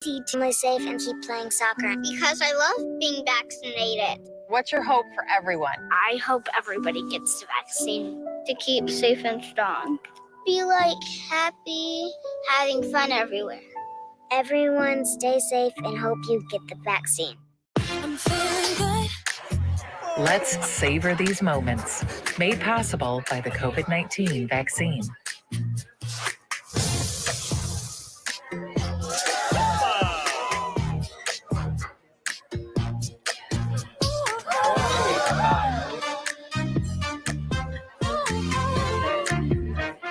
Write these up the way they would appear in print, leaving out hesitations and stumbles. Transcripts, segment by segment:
Keep safe and keep playing soccer. Because I love being vaccinated. What's your hope for everyone? I hope everybody gets the vaccine to keep safe and strong. Be happy, having fun everywhere. Everyone stay safe and hope you get the vaccine. I'm feeling good. Let's savor these moments. Made possible by the COVID-19 vaccine.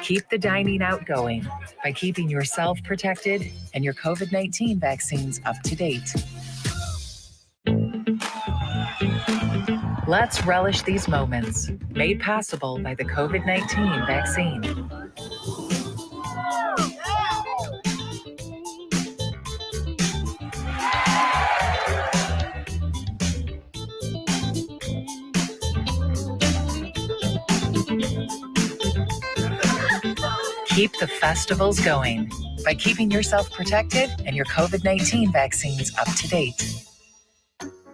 Keep the dining out going by keeping yourself protected and your COVID-19 vaccines up to date. Let's relish these moments, made possible by the COVID-19 vaccine. Keep the festivals going by keeping yourself protected and your COVID-19 vaccines up to date.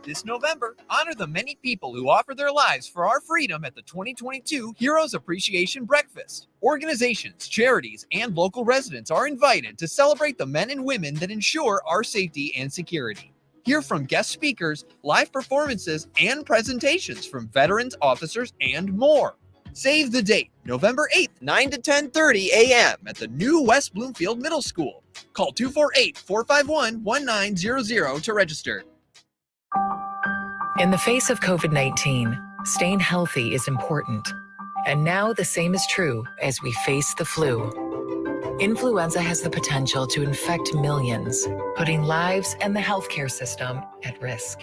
This November, honor the many people who offer their lives for our freedom at the 2022 Heroes Appreciation Breakfast. Organizations, charities, and local residents are invited to celebrate the men and women that ensure our safety and security. Hear from guest speakers, live performances, and presentations from veterans, officers, and more. Save the date, November 8th, 9 to 10:30 a.m. at the new West Bloomfield Middle School. Call 248-451-1900 to register. In the face of COVID-19, staying healthy is important. And now the same is true as we face the flu. Influenza has the potential to infect millions, putting lives and the healthcare system at risk.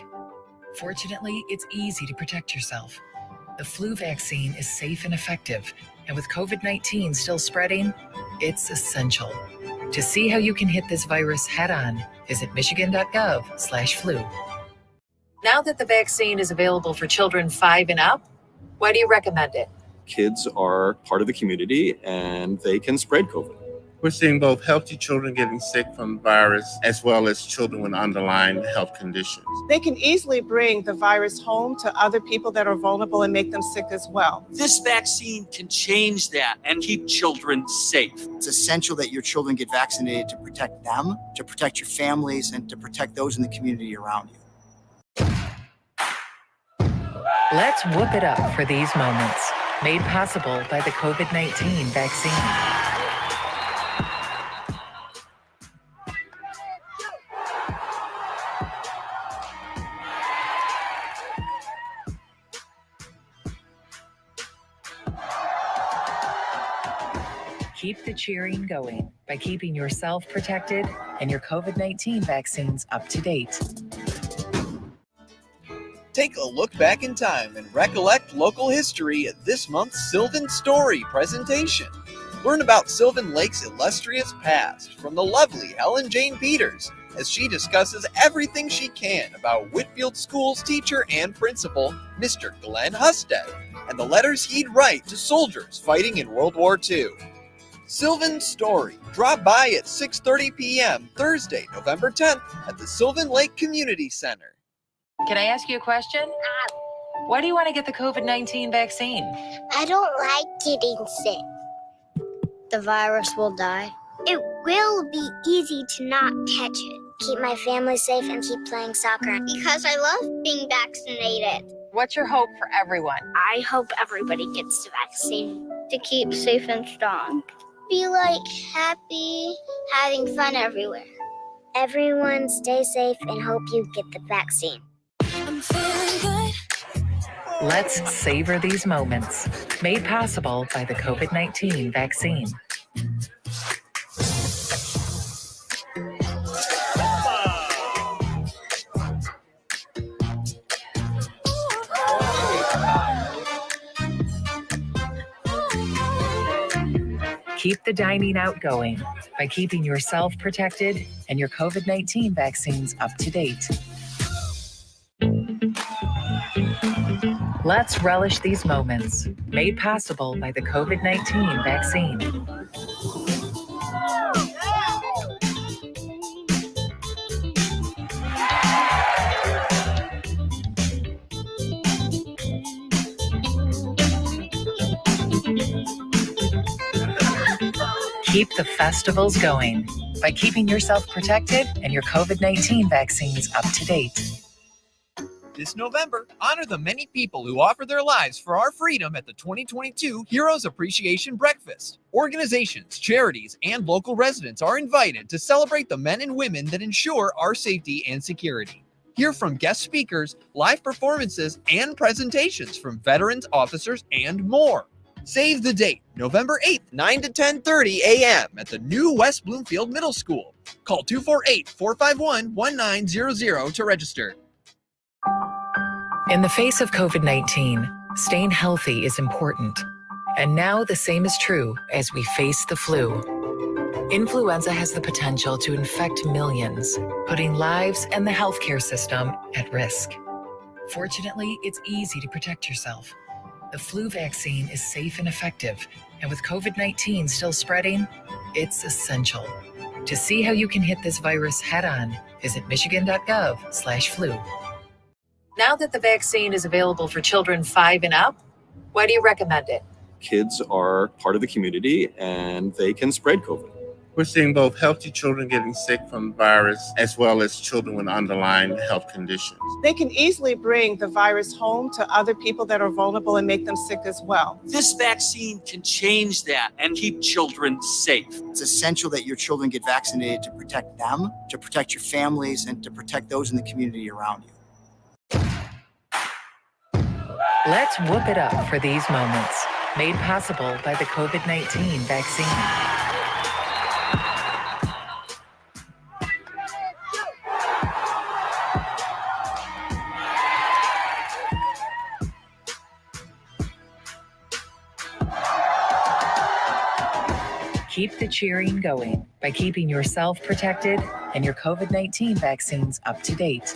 Fortunately, it's easy to protect yourself. The flu vaccine is safe and effective, and with COVID-19 still spreading, it's essential. To see how you can hit this virus head-on, visit michigan.gov/flu. Now that the vaccine is available for children 5 and up, why do you recommend it? Kids are part of the community and they can spread COVID. We're seeing both healthy children getting sick from the virus as well as children with underlying health conditions. They can easily bring the virus home to other people that are vulnerable and make them sick as well. This vaccine can change that and keep children safe. It's essential that your children get vaccinated to protect them, to protect your families, and to protect those in the community around you. Let's whoop it up for these moments, made possible by the COVID-19 vaccine. Keep the cheering going by keeping yourself protected and your COVID-19 vaccines up to date. Take a look back in time and recollect local history at this month's Sylvan Story presentation. Learn about Sylvan Lake's illustrious past from the lovely Helen Jane Peters as she discusses everything she can about Whitfield School's teacher and principal, Mr. Glenn Husted, and the letters he'd write to soldiers fighting in World War II. Sylvan Story. Drop by at 6:30 p.m. Thursday, November 10th at the Sylvan Lake Community Center. Can I ask you a question? Why do you want to get the COVID-19 vaccine? I don't like getting sick. The virus will die. It will be easy to not catch it. Keep my family safe and keep playing soccer. Because I love being vaccinated. What's your hope for everyone? I hope everybody gets the vaccine to keep safe and strong. Be happy, having fun everywhere. Everyone stay safe and hope you get the vaccine. I'm feeling good. Let's savor these moments, made possible by the COVID-19 vaccine. Keep the dining out going by keeping yourself protected and your COVID-19 vaccines up to date. Let's relish these moments, made possible by the COVID-19 vaccine. Keep the festivals going by keeping yourself protected and your COVID-19 vaccines up to date. This November, honor the many people who offer their lives for our freedom at the 2022 Heroes Appreciation Breakfast. Organizations, charities, and local residents are invited to celebrate the men and women that ensure our safety and security. Hear from guest speakers, live performances, and presentations from veterans, officers, and more. Save the date, November 8th, 9 to 10:30 a.m. at the new West Bloomfield Middle School. Call 248-451-1900 to register. In the face of COVID-19, staying healthy is important. And now the same is true as we face the flu. Influenza has the potential to infect millions, putting lives and the healthcare system at risk. Fortunately, it's easy to protect yourself. The flu vaccine is safe and effective, and with COVID-19 still spreading, it's essential. To see how you can hit this virus head-on, visit michigan.gov/flu. Now that the vaccine is available for children 5 and up, why do you recommend it? Kids are part of the community and they can spread COVID. We're seeing both healthy children getting sick from the virus as well as children with underlying health conditions. They can easily bring the virus home to other people that are vulnerable and make them sick as well. This vaccine can change that and keep children safe. It's essential that your children get vaccinated to protect them, to protect your families, and to protect those in the community around you. Let's whoop it up for these moments, made possible by the COVID-19 vaccine. Keep the cheering going by keeping yourself protected and your COVID-19 vaccines up to date.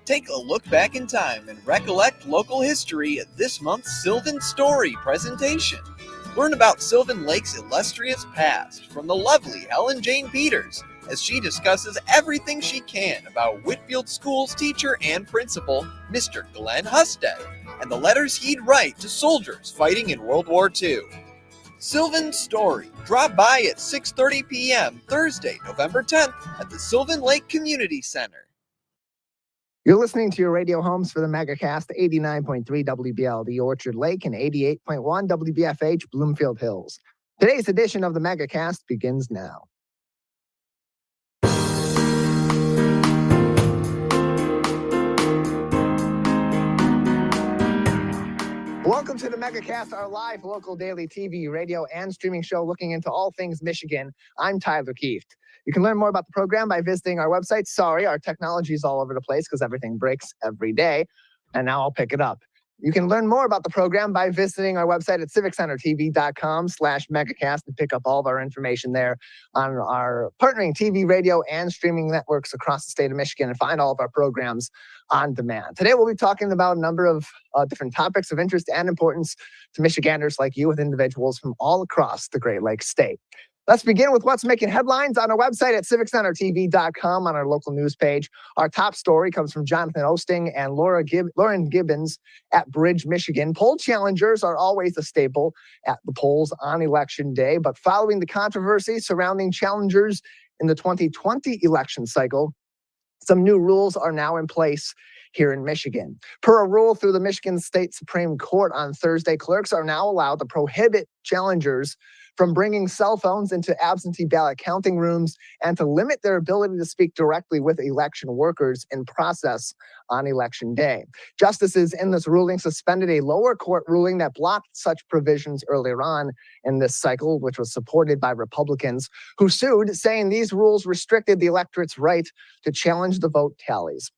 Take a look back in time and recollect local history at this month's Sylvan Story presentation. Learn about Sylvan Lake's illustrious past from the lovely Helen Jane Peters as she discusses everything she can about Whitfield School's teacher and principal, Mr. Glenn Husted, and the letters he'd write to soldiers fighting in World War II. Sylvan Story. Drop by at 6:30 p.m. Thursday, November 10th at the Sylvan Lake Community Center. You're listening to your radio homes for the Megacast, 89.3 WBLD Orchard Lake and 88.1 WBFH Bloomfield Hills. Today's edition of the Megacast begins now. Welcome to the Megacast, our live local daily TV, radio, and streaming show looking into all things Michigan. I'm Tyler Kieft. You can learn more about the program by visiting our website. Sorry, our technology is all over the place because everything breaks every day, and now I'll pick it up. You can learn more about the program by visiting our website at civiccentertv.com/megacast and pick up all of our information there on our partnering TV, radio, and streaming networks across the state of Michigan, and find all of our programs on demand. Today, we'll be talking about a number of different topics of interest and importance to Michiganders like you, with individuals from all across the Great Lakes state. Let's begin with what's making headlines on our website at civiccentertv.com on our local news page. Our top story comes from Jonathan Osting and Lauren Gibbons at Bridge, Michigan. Poll challengers are always a staple at the polls on Election Day, but following the controversy surrounding challengers in the 2020 election cycle, some new rules are now in place here in Michigan. Per a rule through the Michigan State Supreme Court on Thursday, clerks are now allowed to prohibit challengers from bringing cell phones into absentee ballot counting rooms and to limit their ability to speak directly with election workers in process on Election Day. Justices in this ruling suspended a lower court ruling that blocked such provisions earlier on in this cycle, which was supported by Republicans who sued, saying these rules restricted the electorate's right to challenge the vote tallies.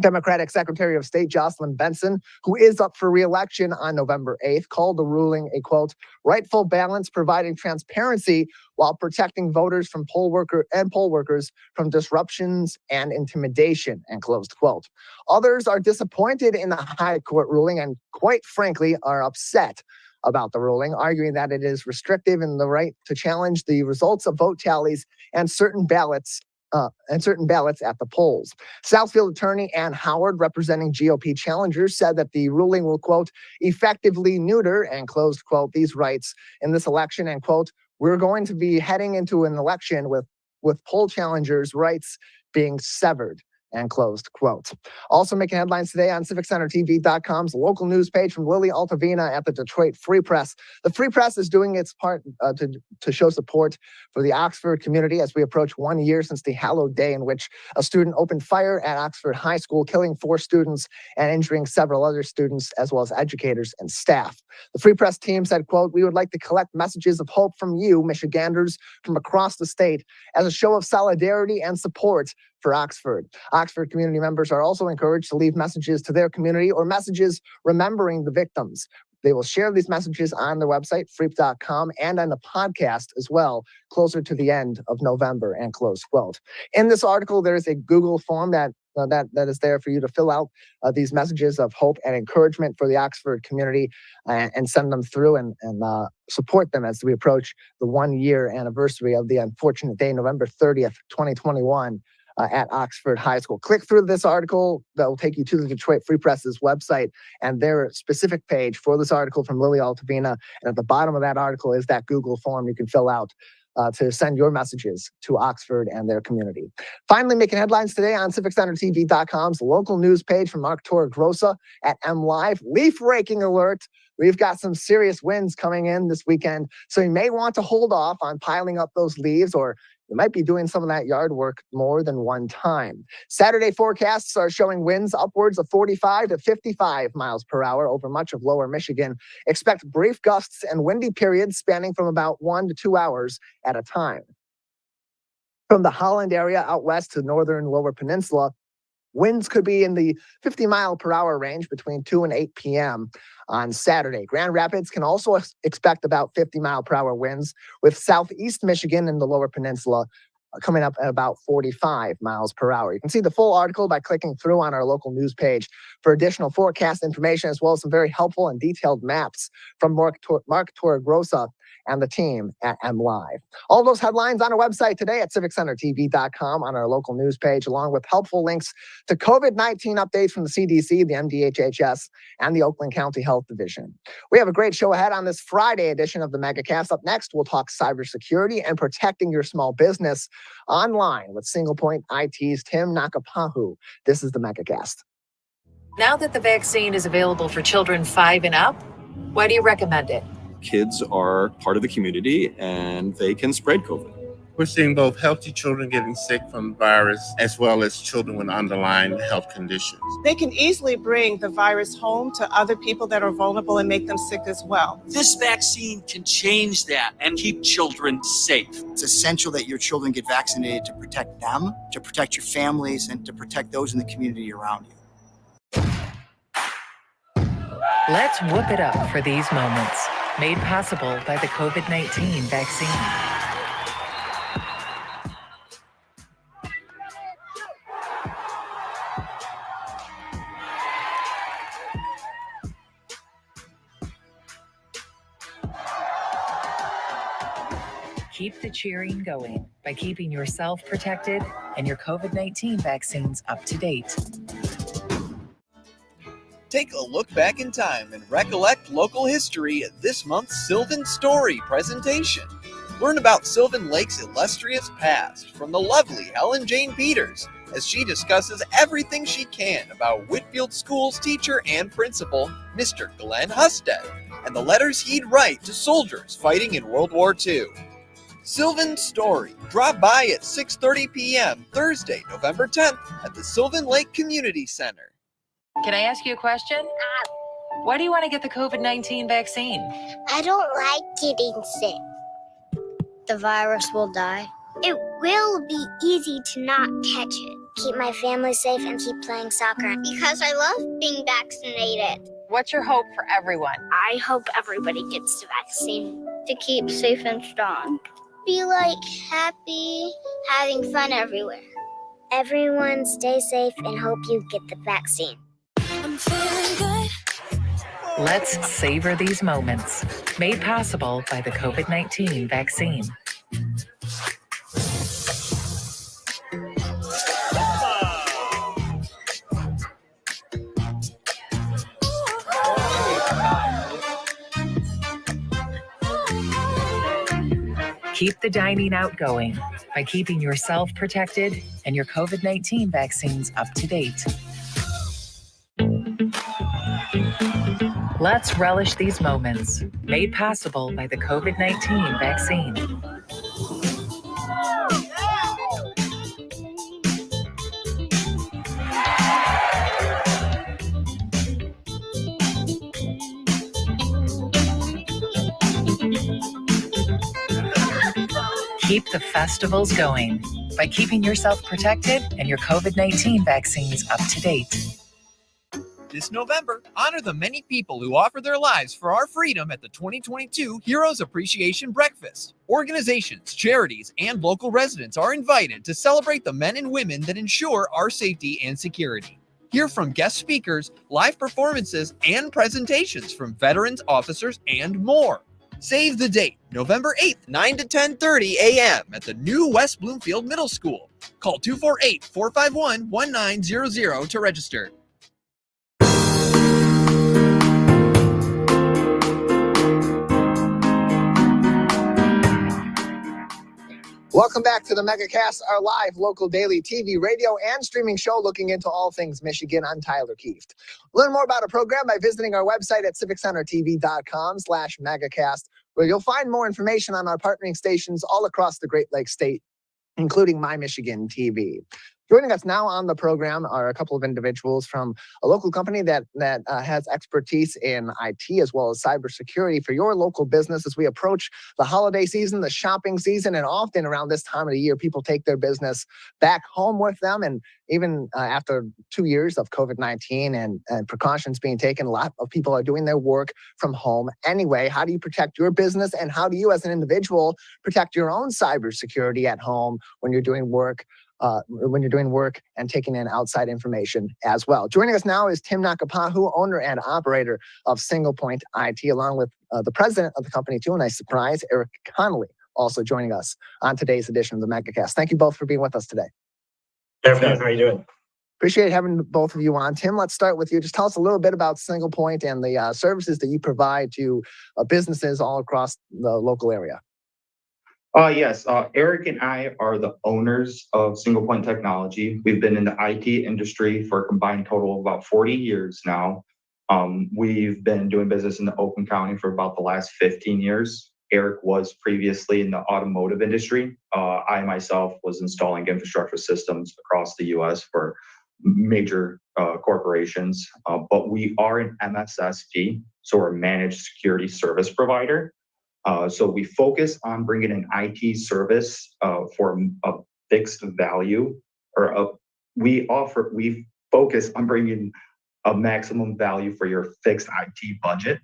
Democratic Secretary of State Jocelyn Benson, who is up for re-election on November 8th, called the ruling a, quote, rightful balance providing transparency while protecting voters from poll workers from disruptions and intimidation, and closed quote. Others are disappointed in the high court ruling and, quite frankly, are upset about the ruling, arguing that it is restrictive in the right to challenge the results of vote tallies and certain ballots ballots at the polls. Southfield attorney Ann Howard, representing GOP challengers, said that the ruling will, quote, effectively neuter, and closed quote, these rights in this election, and quote, we're going to be heading into an election with poll challengers' rights being severed, and closed quote. Also making headlines today on CivicCenterTV.com's local news page from Lily Altavina at the Detroit Free Press. The Free Press is doing its part to show support for the Oxford community as we approach 1 year since the hallowed day in which a student opened fire at Oxford High School, killing 4 students and injuring several other students, as well as educators and staff. The Free Press team said, quote, we would like to collect messages of hope from you, Michiganders, from across the state as a show of solidarity and support for Oxford. Oxford community members are also encouraged to leave messages to their community or messages remembering the victims. They will share these messages on their website, freep.com, and on the podcast as well, closer to the end of November, and close quote. In this article, there is a Google form that is there for you to fill out these messages of hope and encouragement for the Oxford community and send them through and support them as we approach the 1 year anniversary of the unfortunate day, November 30th, 2021. At Oxford High School. Click through this article that will take you to the Detroit Free Press's website and their specific page for this article from Lily Altavina. And at the bottom of that article is that Google form you can fill out to send your messages to Oxford and their community. Finally, making headlines today on CivicCenterTV.com's local news page from Mark Torregrossa at MLive. Leaf raking alert. We've got some serious winds coming in this weekend, so you may want to hold off on piling up those leaves, or you might be doing some of that yard work more than one time. Saturday forecasts are showing winds upwards of 45 to 55 miles per hour over much of lower Michigan. Expect brief gusts and windy periods spanning from about 1 to 2 hours at a time. From the Holland area out west to northern lower peninsula, winds could be in the 50 mile per hour range between 2 and 8 p.m. on Saturday. Grand Rapids can also expect about 50 mile per hour winds, with southeast Michigan and the lower peninsula coming up at about 45 miles per hour. You can see the full article by clicking through on our local news page for additional forecast information, as well as some very helpful and detailed maps from Mark Torregrossa and the team at MLive. All those headlines on our website today at CivicCenterTV.com on our local news page, along with helpful links to COVID-19 updates from the CDC, the MDHHS, and the Oakland County Health Division. We have a great show ahead on this Friday edition of the Megacast. Up next, we'll talk cybersecurity and protecting your small business online with Single Point IT's Tim Nakapahu. This is the Megacast. Now that the vaccine is available for children 5 and up, why do you recommend it? Kids are part of the community and they can spread COVID. We're seeing both healthy children getting sick from the virus as well as children with underlying health conditions. They can easily bring the virus home to other people that are vulnerable and make them sick as well. This vaccine can change that and keep children safe. It's essential that your children get vaccinated to protect them, to protect your families, and to protect those in the community around you. Let's whoop it up for these moments, made possible by the COVID-19 vaccine. Keep the cheering going by keeping yourself protected and your COVID-19 vaccines up to date. Take a look back in time and recollect local history at this month's Sylvan Story presentation. Learn about Sylvan Lake's illustrious past from the lovely Helen Jane Peters as she discusses everything she can about Whitfield School's teacher and principal, Mr. Glenn Husted, and the letters he'd write to soldiers fighting in World War II. Sylvan Story. Drop by at 6:30 p.m. Thursday, November 10th at the Sylvan Lake Community Center. Can I ask you a question? Why do you want to get the COVID-19 vaccine? I don't like getting sick. The virus will die. It will be easy to not catch it. Keep my family safe and keep playing soccer. Because I love being vaccinated. What's your hope for everyone? I hope everybody gets the vaccine to keep safe and strong. Be happy, having fun everywhere. Everyone stay safe and hope you get the vaccine. I'm feeling good. Let's savor these moments, made possible by the COVID-19 vaccine. Keep the dining out going by keeping yourself protected and your COVID-19 vaccines up to date. Let's relish these moments, made possible by the COVID-19 vaccine. Keep the festivals going by keeping yourself protected and your COVID-19 vaccines up to date. This November, honor the many people who offer their lives for our freedom at the 2022 Heroes Appreciation Breakfast. Organizations, charities, and local residents are invited to celebrate the men and women that ensure our safety and security. Hear from guest speakers, live performances, and presentations from veterans, officers, and more. Save the date, November 8th, 9 to 10:30 a.m. at the new West Bloomfield Middle School. Call 248-451-1900 to register. Welcome back to the Megacast, our live local daily TV, radio, and streaming show looking into all things Michigan. I'm Tyler Kieft. Learn more about our program by visiting our website at civiccentertv.com/megacast, where you'll find more information on our partnering stations all across the Great Lakes state, including My Michigan TV. Joining us now on the program are a couple of individuals from a local company that has expertise in IT as well as cybersecurity for your local business as we approach the holiday season, the shopping season, and often around this time of the year, people take their business back home with them. And even after 2 years of COVID-19 and precautions being taken, a lot of people are doing their work from home anyway. How do you protect your business, and how do you as an individual protect your own cybersecurity at home when you're doing work? And taking in outside information as well. Joining us now is Tim Nakapahu, owner and operator of Single Point IT, along with the president of the company too, a nice surprise, Eric Connolly, also joining us on today's edition of the Megacast. Thank you both for being with us today. Good afternoon. How are you doing? Appreciate having both of you on. Tim, let's start with you. Just tell us a little bit about Single Point and the services that you provide to businesses all across the local area. Yes, Eric and I are the owners of Single Point Technology. We've been in the IT industry for a combined total of about 40 years now. We've been doing business in the Oakland County for about the last 15 years. Eric was previously in the automotive industry. I myself was installing infrastructure systems across the U.S. for major corporations, but we are an MSSP, so we're a managed security service provider. So we focus on bringing an IT service for a fixed value, we focus on bringing a maximum value for your fixed IT budget.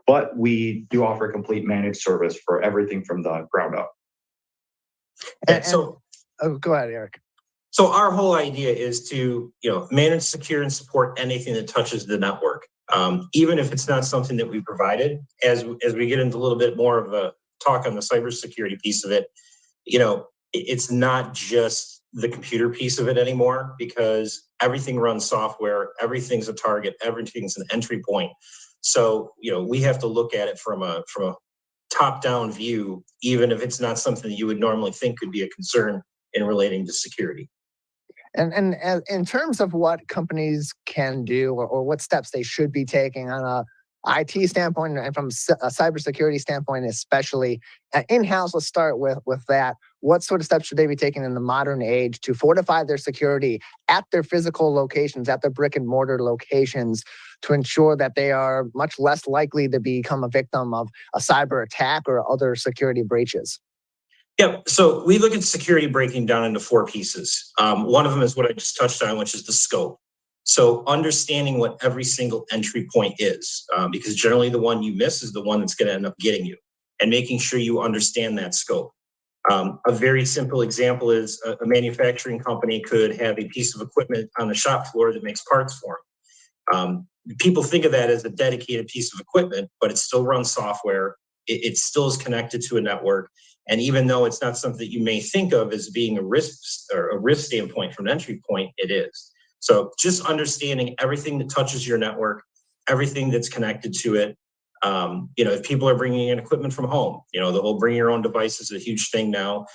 But we do offer a complete managed service for everything from the ground up. Go ahead, Eric. So our whole idea is to, manage, secure, and support anything that touches the network. Even if it's not something that we provided, as we get into a little bit more of a talk on the cybersecurity piece of it, it's not just the computer piece of it anymore, because everything runs software, everything's a target, everything's an entry point. So, we have to look at it from a top-down view, even if it's not something that you would normally think could be a concern in relating to security. And in terms of what companies can do or what steps they should be taking on a IT standpoint and from a cybersecurity standpoint, especially in-house, let's start with that. What sort of steps should they be taking in the modern age to fortify their security at their physical locations, at their brick and mortar locations, to ensure that they are much less likely to become a victim of a cyber attack or other security breaches? Yeah, so we look at security breaking down into 4 pieces. One of them is what I just touched on, which is the scope. So understanding what every single entry point is, because generally the one you miss is the one that's going to end up getting you, and making sure you understand that scope. A very simple example is a manufacturing company could have a piece of equipment on the shop floor that makes parts for them. People think of that as a dedicated piece of equipment, but it still runs software. It still is connected to a network. And even though it's not something that you may think of as being a risk or a risk standpoint from an entry point, it is. So just understanding everything that touches your network, everything that's connected to it, If people are bringing in equipment from home, the whole bring your own device is a huge thing now.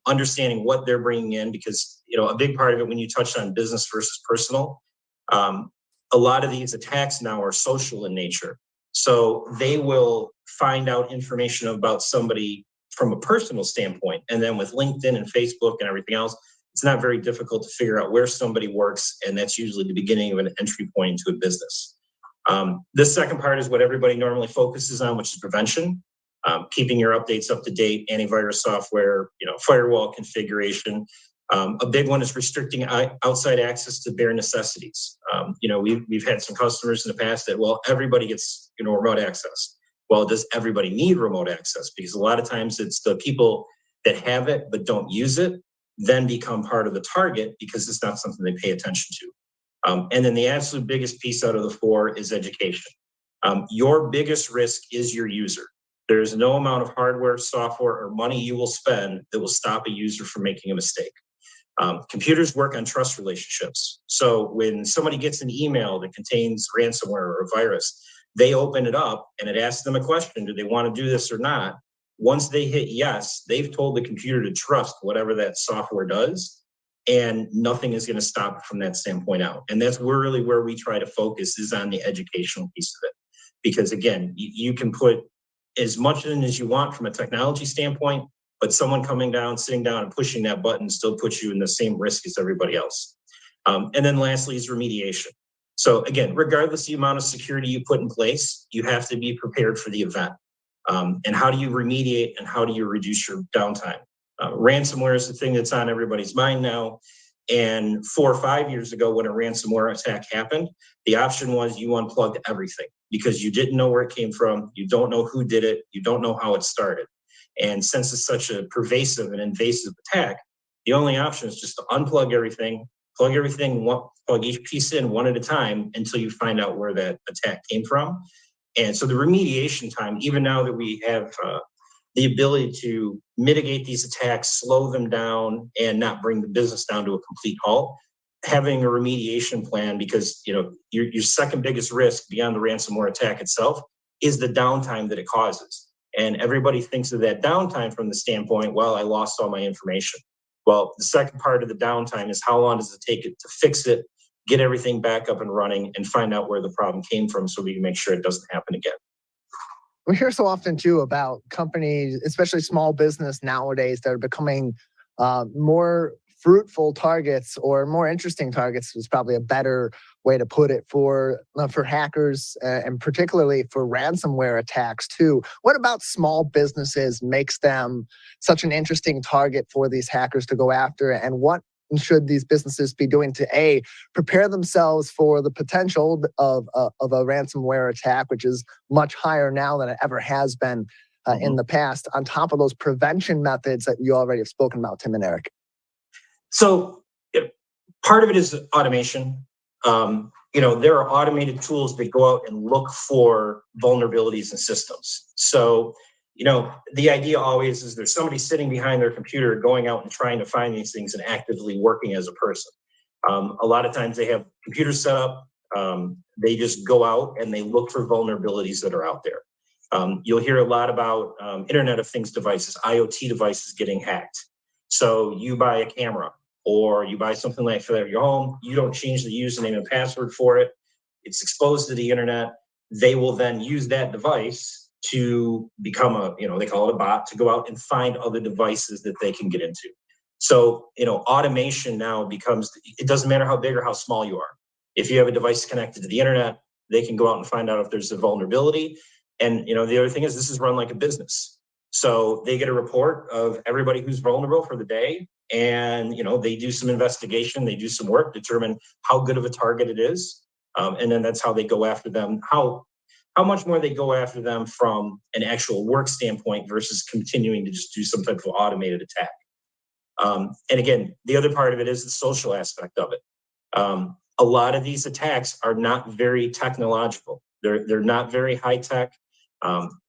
Understanding what they're bringing in, because, a big part of it when you touched on business versus personal, a lot of these attacks now are social in nature. So they will find out information about somebody from a personal standpoint. And then with LinkedIn and Facebook and everything else, it's not very difficult to figure out where somebody works. And that's usually the beginning of an entry point into a business. This second part is what everybody normally focuses on, which is prevention. Keeping your updates up to date, antivirus software, firewall configuration. A big one is restricting outside access to bare necessities. We've had some customers in the past that, well, everybody gets, remote access. Well, does everybody need remote access? Because a lot of times it's the people that have it but don't use it then become part of the target because it's not something they pay attention to. And then the absolute biggest piece out of the four is education. Your biggest risk is your user. There's no amount of hardware, software, or money you will spend that will stop a user from making a mistake. Computers work on trust relationships. So when somebody gets an email that contains ransomware or a virus, they open it up and it asks them a question. Do they want to do this or not? Once they hit yes, they've told the computer to trust whatever that software does, and nothing is going to stop it from that standpoint out. And that's really where we try to focus, is on the educational piece of it. Because again, you can put as much in as you want from a technology standpoint, but someone coming down, sitting down and pushing that button still puts you in the same risk as everybody else. And then lastly is remediation. So again, regardless of the amount of security you put in place, you have to be prepared for the event. And how do you remediate and how do you reduce your downtime? Ransomware is the thing that's on everybody's mind now. And 4 or 5 years ago, when a ransomware attack happened, the option was you unplugged everything because you didn't know where it came from. You don't know who did it. You don't know how it started. And since it's such a pervasive and invasive attack, the only option is just to unplug everything, plug each piece in one at a time until you find out where that attack came from. And so the remediation time, even now that we have the ability to mitigate these attacks, slow them down, and not bring the business down to a complete halt, having a remediation plan, because your second biggest risk beyond the ransomware attack itself is the downtime that it causes. And everybody thinks of that downtime from the standpoint, well, I lost all my information. Well, the second part of the downtime is how long does it take it to fix it, get everything back up and running, and find out where the problem came from so we can make sure it doesn't happen again. We hear so often too about companies, especially small business nowadays, that are becoming more fruitful targets, or more interesting targets is probably a better way to put it, for hackers and particularly for ransomware attacks too. What about small businesses makes them such an interesting target for these hackers to go after, and what should these businesses be doing to prepare themselves for the potential of a ransomware attack, which is much higher now than it ever has been in the past, on top of those prevention methods that you already have spoken about, Tim and Eric? So part of it is automation. There are automated tools that go out and look for vulnerabilities in systems. So, the idea always is there's somebody sitting behind their computer going out and trying to find these things and actively working as a person. A lot of times they have computers set up. They just go out and they look for vulnerabilities that are out there. You'll hear a lot about Internet of Things devices, IoT devices getting hacked. So you buy a camera or you buy something like that for your home. You don't change the username and password for it. It's exposed to the internet. They will then use that device to become they call it a bot, to go out and find other devices that they can get into. So, automation now becomes, it doesn't matter how big or how small you are. If you have a device connected to the internet, they can go out and find out if there's a vulnerability. And, the other thing is this is run like a business. So they get a report of everybody who's vulnerable for the day. And, they do some investigation, they do some work, determine how good of a target it is. And then that's how they go after them, how much more they go after them from an actual work standpoint versus continuing to just do some type of automated attack. And again, the other part of it is the social aspect of it. A lot of these attacks are not very technological. They're not very high tech.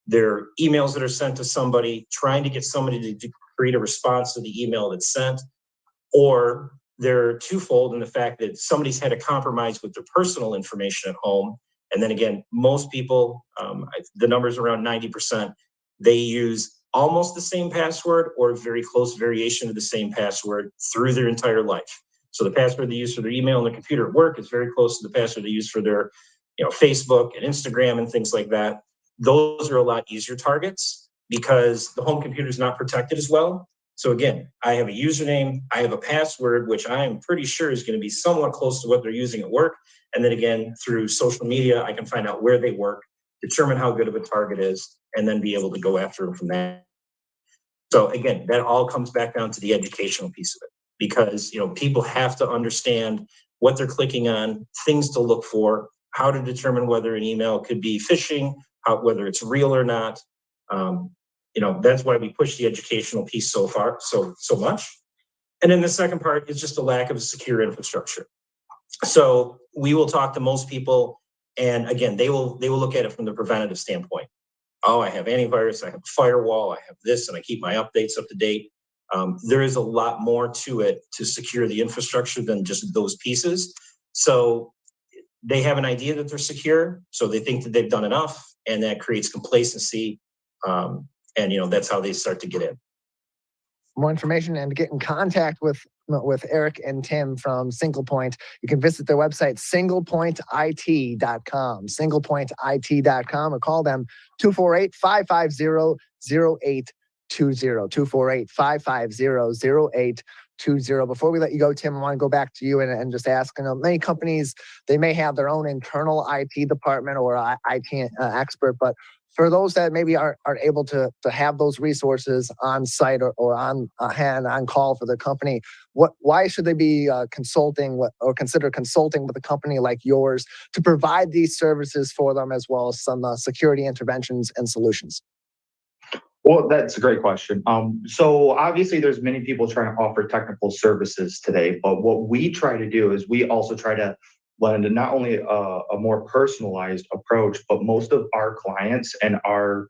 They're emails that are sent to somebody, trying to get somebody to create a response to the email that's sent, or they're twofold in the fact that somebody's had a compromise with their personal information at home, And then again, most people, the number's around 90%, they use almost the same password or a very close variation of the same password through their entire life. So the password they use for their email on their computer at work is very close to the password they use for their, Facebook and Instagram and things like that. Those are a lot easier targets because the home computer is not protected as well. So again, I have a username, I have a password, which I am pretty sure is going to be somewhat close to what they're using at work. And then again, through social media, I can find out where they work, determine how good of a target is, and then be able to go after them from that. So again, that all comes back down to the educational piece of it, because people have to understand what they're clicking on, things to look for, how to determine whether an email could be phishing, whether it's real or not. That's why we push the educational piece so much. And then the second part is just a lack of a secure infrastructure. So we will talk to most people, and again, they will look at it from the preventative standpoint. Oh, I have antivirus, I have firewall, I have this, and I keep my updates up to date. There is a lot more to it to secure the infrastructure than just those pieces. So they have an idea that they're secure, so they think that they've done enough, and that creates complacency. And that's how they start to get in. More information and to get in contact with Eric and Tim from Single Point, you can visit their website, singlepointit.com, singlepointit.com, or call them 248-550-0820, 248-550-0820. Before we let you go, Tim, I want to go back to you and just ask, many companies, they may have their own internal IT department or IT expert, but for those that maybe aren't able to have those resources on site or on hand, on call for their company, why should they be consulting or consider consulting with a company like yours to provide these services for them, as well as some security interventions and solutions? Well, that's a great question. So obviously there's many people trying to offer technical services today, but what we try to do is we also try to blend not only a more personalized approach, but most of our clients and our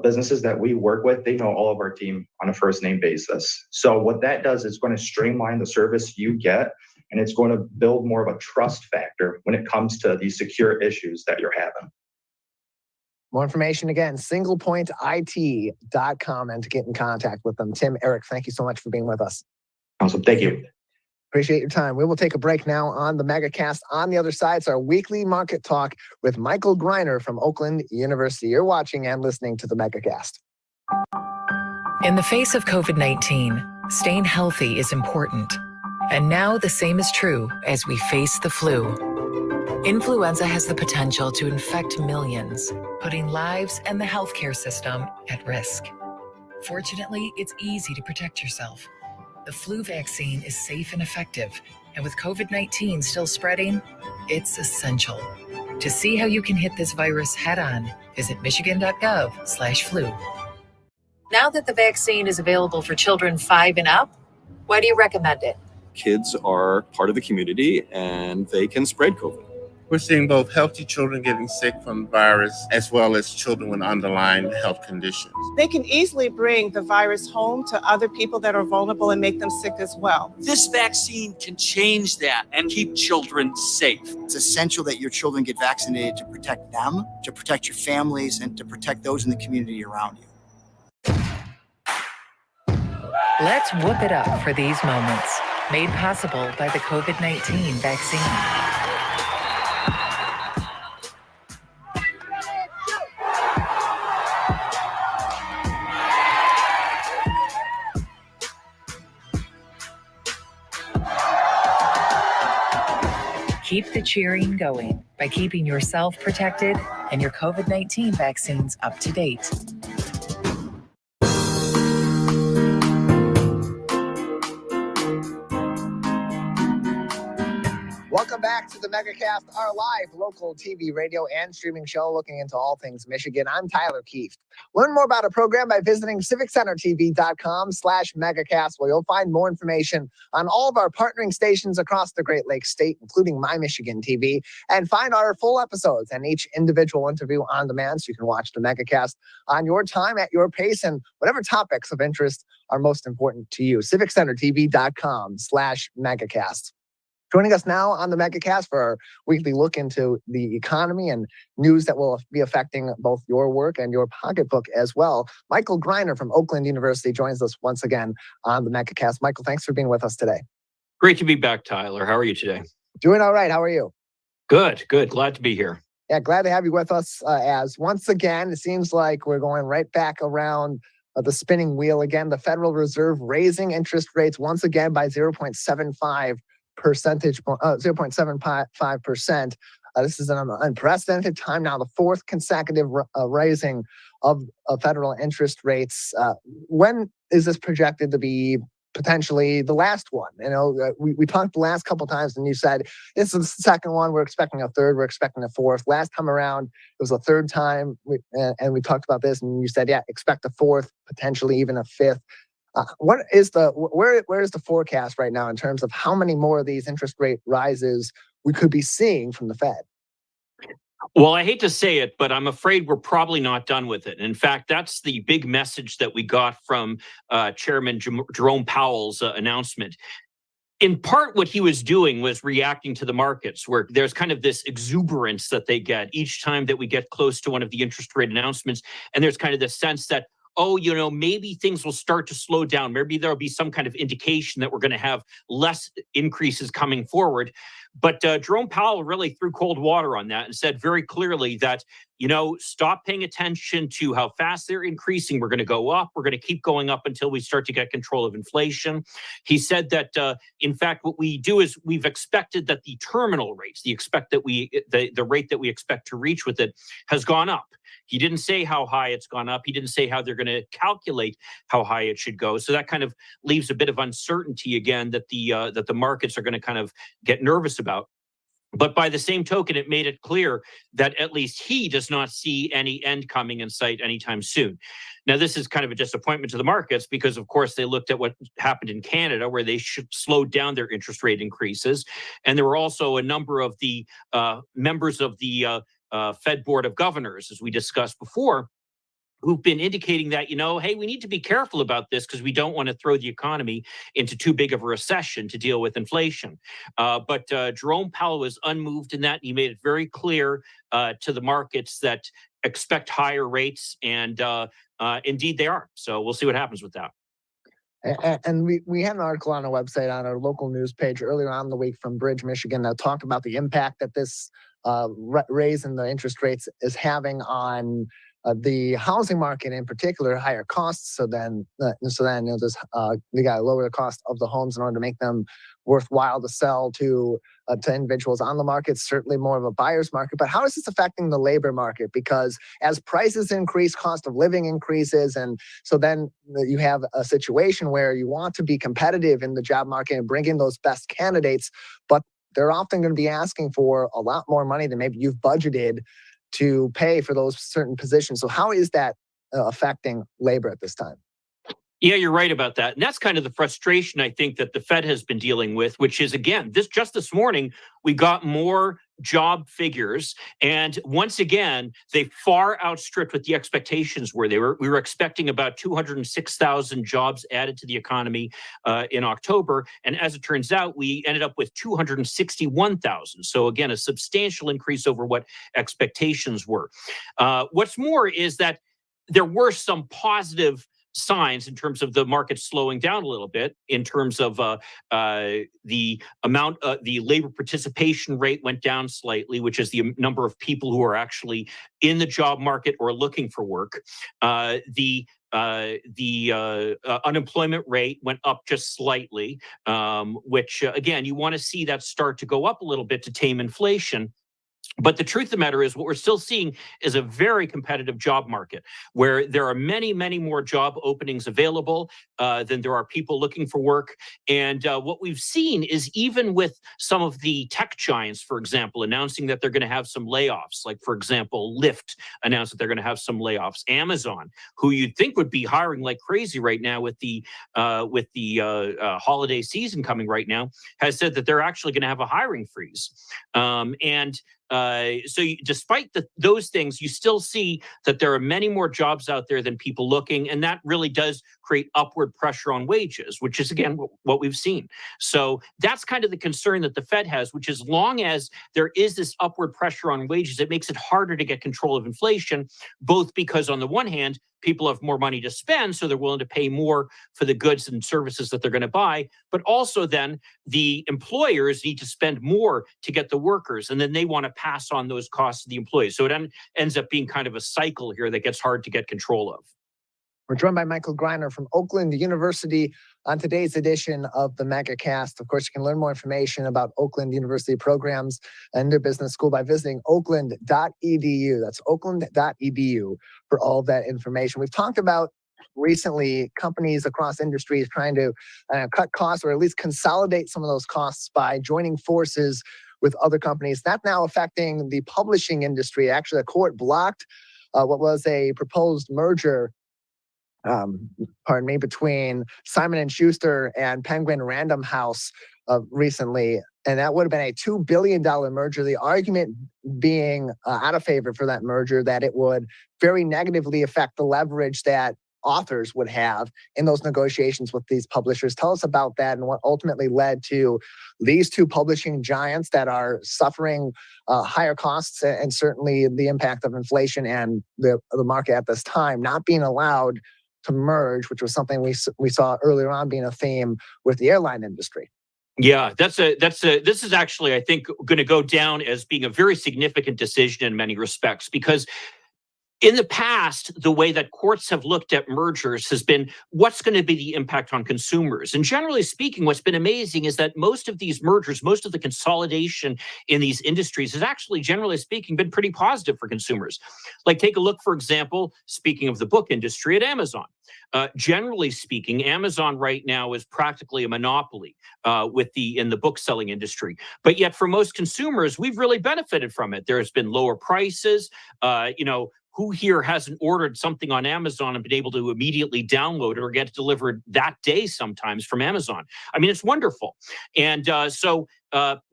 businesses that we work with, they know all of our team on a first name basis. So what that does is going to streamline the service you get, and it's going to build more of a trust factor when it comes to these secure issues that you're having. More information again, singlepointit.com, and to get in contact with them. Tim, Eric, thank you so much for being with us. Awesome. Thank you. Appreciate your time. We will take a break now on the Megacast. On the other side, it's our weekly market talk with Michael Greiner from Oakland University. You're watching and listening to the Megacast. In the face of COVID-19, staying healthy is important. And now the same is true as we face the flu. Influenza has the potential to infect millions, putting lives and the healthcare system at risk. Fortunately, it's easy to protect yourself. The flu vaccine is safe and effective, and with COVID-19 still spreading, it's essential. To see how you can hit this virus head-on, visit michigan.gov/flu. Now that the vaccine is available for children 5 and up, why do you recommend it? Kids are part of the community and they can spread COVID. We're seeing both healthy children getting sick from the virus as well as children with underlying health conditions. They can easily bring the virus home to other people that are vulnerable and make them sick as well. This vaccine can change that and keep children safe. It's essential that your children get vaccinated to protect them, to protect your families, and to protect those in the community around you. Let's whoop it up for these moments, made possible by the COVID-19 vaccine. Keep the cheering going by keeping yourself protected and your COVID-19 vaccines up to date. Welcome back to the Megacast, our live local TV, radio, and streaming show looking into all things Michigan. I'm Tyler Keefe. Learn more about our program by visiting civiccentertv.com/megacast, where you'll find more information on all of our partnering stations across the Great Lakes State, including My Michigan TV, and find our full episodes and each individual interview on demand, so you can watch the Megacast on your time, at your pace, and whatever topics of interest are most important to you. civiccentertv.com/megacast. Joining us now on the Megacast for our weekly look into the economy and news that will be affecting both your work and your pocketbook as well. Michael Greiner from Oakland University joins us once again on the Megacast. Michael, thanks for being with us today. Great to be back, Tyler. How are you today? Doing all right. How are you? Good. Glad to be here. Yeah, glad to have you with us as once again, it seems like we're going right back around the spinning wheel again. The Federal Reserve raising interest rates once again by 0.75%. 0.75%. This is an unprecedented time now, the fourth consecutive raising of federal interest rates. When is this projected to be potentially the last one? You know, we talked the last couple of times and you said, this is the second one. We're expecting a third. We're expecting a fourth. Last time around, it was the third time. And we talked about this and you said, yeah, expect a fourth, potentially even a fifth. Where is the forecast right now in terms of how many more of these interest rate rises we could be seeing from the Fed? Well, I hate to say it, but I'm afraid we're probably not done with it. In fact, that's the big message that we got from Chairman Jerome Powell's announcement. In part, what he was doing was reacting to the markets, where there's kind of this exuberance that they get each time that we get close to one of the interest rate announcements. And there's kind of this sense that, oh, you know, maybe things will start to slow down. Maybe there'll be some kind of indication that we're going to have less increases coming forward. But Jerome Powell really threw cold water on that and said very clearly that, you know, stop paying attention to how fast they're increasing. We're going to go up. We're going to keep going up until we start to get control of inflation. He said that, in fact, what we do is we've expected that the terminal rates, the rate that we expect to reach with it has gone up. He didn't say how high it's gone up. He didn't say how they're going to calculate how high it should go. So that kind of leaves a bit of uncertainty again that the markets are going to kind of get nervous about. But by the same token, it made it clear that at least he does not see any end coming in sight anytime soon. Now, this is kind of a disappointment to the markets because, of course, they looked at what happened in Canada, where they slowed down their interest rate increases. And there were also a number of the members of the Fed Board of Governors, as we discussed before, who've been indicating that, you know, hey, we need to be careful about this because we don't want to throw the economy into too big of a recession to deal with inflation. But Jerome Powell was unmoved in that. He made it very clear to the markets that expect higher rates, and indeed they are. So we'll see what happens with that. And we had an article on our website, on our local news page earlier on in the week from Bridge, Michigan, that talked about the impact that this raise in the interest rates is having on the housing market, in particular, higher costs. So then you know, they got to lower the cost of the homes in order to make them worthwhile to sell to individuals on the market. Certainly more of a buyer's market. But how is this affecting the labor market? Because as prices increase, cost of living increases, and so then you have a situation where you want to be competitive in the job market and bring in those best candidates, but they're often going to be asking for a lot more money than maybe you've budgeted to pay for those certain positions. So how is that affecting labor at this time? Yeah, you're right about that. And that's kind of the frustration, I think, that the Fed has been dealing with, which is, again, this morning, we got more job figures. And once again, they far outstripped what the expectations were. We were expecting about 206,000 jobs added to the economy in October. And as it turns out, we ended up with 261,000. So again, a substantial increase over what expectations were. What's more is that there were some positive signs in terms of the market slowing down a little bit, in terms of the amount, the labor participation rate went down slightly, which is the number of people who are actually in the job market or looking for work. The unemployment rate went up just slightly, which again, you want to see that start to go up a little bit to tame inflation. But the truth of the matter is, what we're still seeing is a very competitive job market where there are many, many more job openings available than there are people looking for work. And what we've seen is, even with some of the tech giants, for example, announcing that they're going to have some layoffs, like, for example, Lyft announced that they're going to have some layoffs. Amazon, who you'd think would be hiring like crazy right now with the holiday season coming right now, has said that they're actually going to have a hiring freeze. despite those things, you still see that there are many more jobs out there than people looking, and that really does create upward pressure on wages, which is, again, what we've seen. So that's kind of the concern that the Fed has, which as long as there is this upward pressure on wages, it makes it harder to get control of inflation, both because on the one hand, people have more money to spend, so they're willing to pay more for the goods and services that they're going to buy. But also then the employers need to spend more to get the workers, and then they want to pass on those costs to the employees. So it ends up being kind of a cycle here that gets hard to get control of. We're joined by Michael Greiner from Oakland University on today's edition of the Megacast. Of course, you can learn more information about Oakland University programs and their business school by visiting oakland.edu. That's oakland.edu for all of that information. We've talked about recently companies across industries trying to cut costs or at least consolidate some of those costs by joining forces with other companies. That's now affecting the publishing industry. Actually, the court blocked what was a proposed merger between Simon & Schuster and Penguin Random House recently. And that would have been a $2 billion merger. The argument being out of favor for that merger, that it would very negatively affect the leverage that authors would have in those negotiations with these publishers. Tell us about that and what ultimately led to these two publishing giants that are suffering higher costs and certainly the impact of inflation and the market at this time not being allowed to merge, which was something we saw earlier on being a theme with the airline industry. Yeah, this is actually, I think, going to go down as being a very significant decision in many respects, because in the past, the way that courts have looked at mergers has been what's going to be the impact on consumers. And generally speaking, what's been amazing is that most of these mergers, most of the consolidation in these industries has actually, generally speaking, been pretty positive for consumers. Like take a look, for example, speaking of the book industry, at Amazon. Generally speaking, Amazon right now is practically a monopoly in the book selling industry. But yet for most consumers, we've really benefited from it. There has been lower prices, who here hasn't ordered something on Amazon and been able to immediately download it or get it delivered that day sometimes from Amazon? I mean, it's wonderful. And so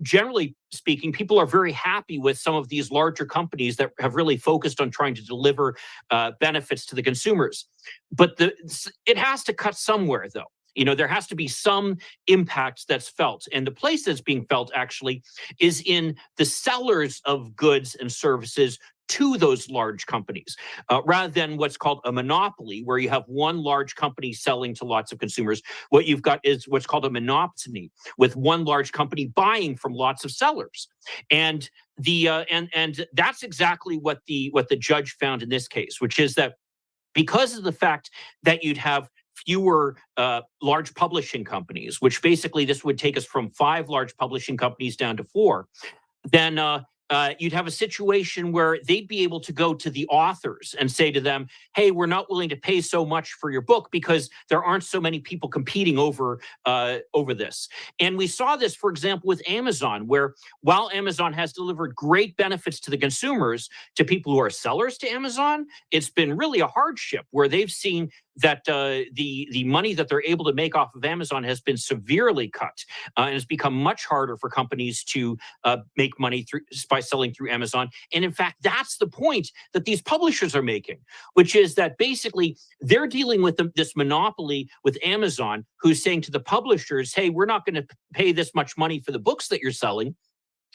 generally speaking, people are very happy with some of these larger companies that have really focused on trying to deliver benefits to the consumers. But it has to cut somewhere, though. There has to be some impact that's felt. And the place that's being felt actually is in the sellers of goods and services to those large companies, rather than what's called a monopoly, where you have one large company selling to lots of consumers. What you've got is what's called a monopsony, with one large company buying from lots of sellers. And and that's exactly what the judge found in this case, which is that because of the fact that you'd have fewer large publishing companies, which basically this would take us from 5 large publishing companies down to 4, then you'd have a situation where they'd be able to go to the authors and say to them, hey, we're not willing to pay so much for your book because there aren't so many people competing over this. And we saw this, for example, with Amazon, where while Amazon has delivered great benefits to the consumers, to people who are sellers to Amazon, it's been really a hardship where they've seen that the money that they're able to make off of Amazon has been severely cut, and it's become much harder for companies to make money by selling through Amazon. And in fact, that's the point that these publishers are making, which is that basically they're dealing with this monopoly with Amazon, who's saying to the publishers, hey, we're not going to pay this much money for the books that you're selling.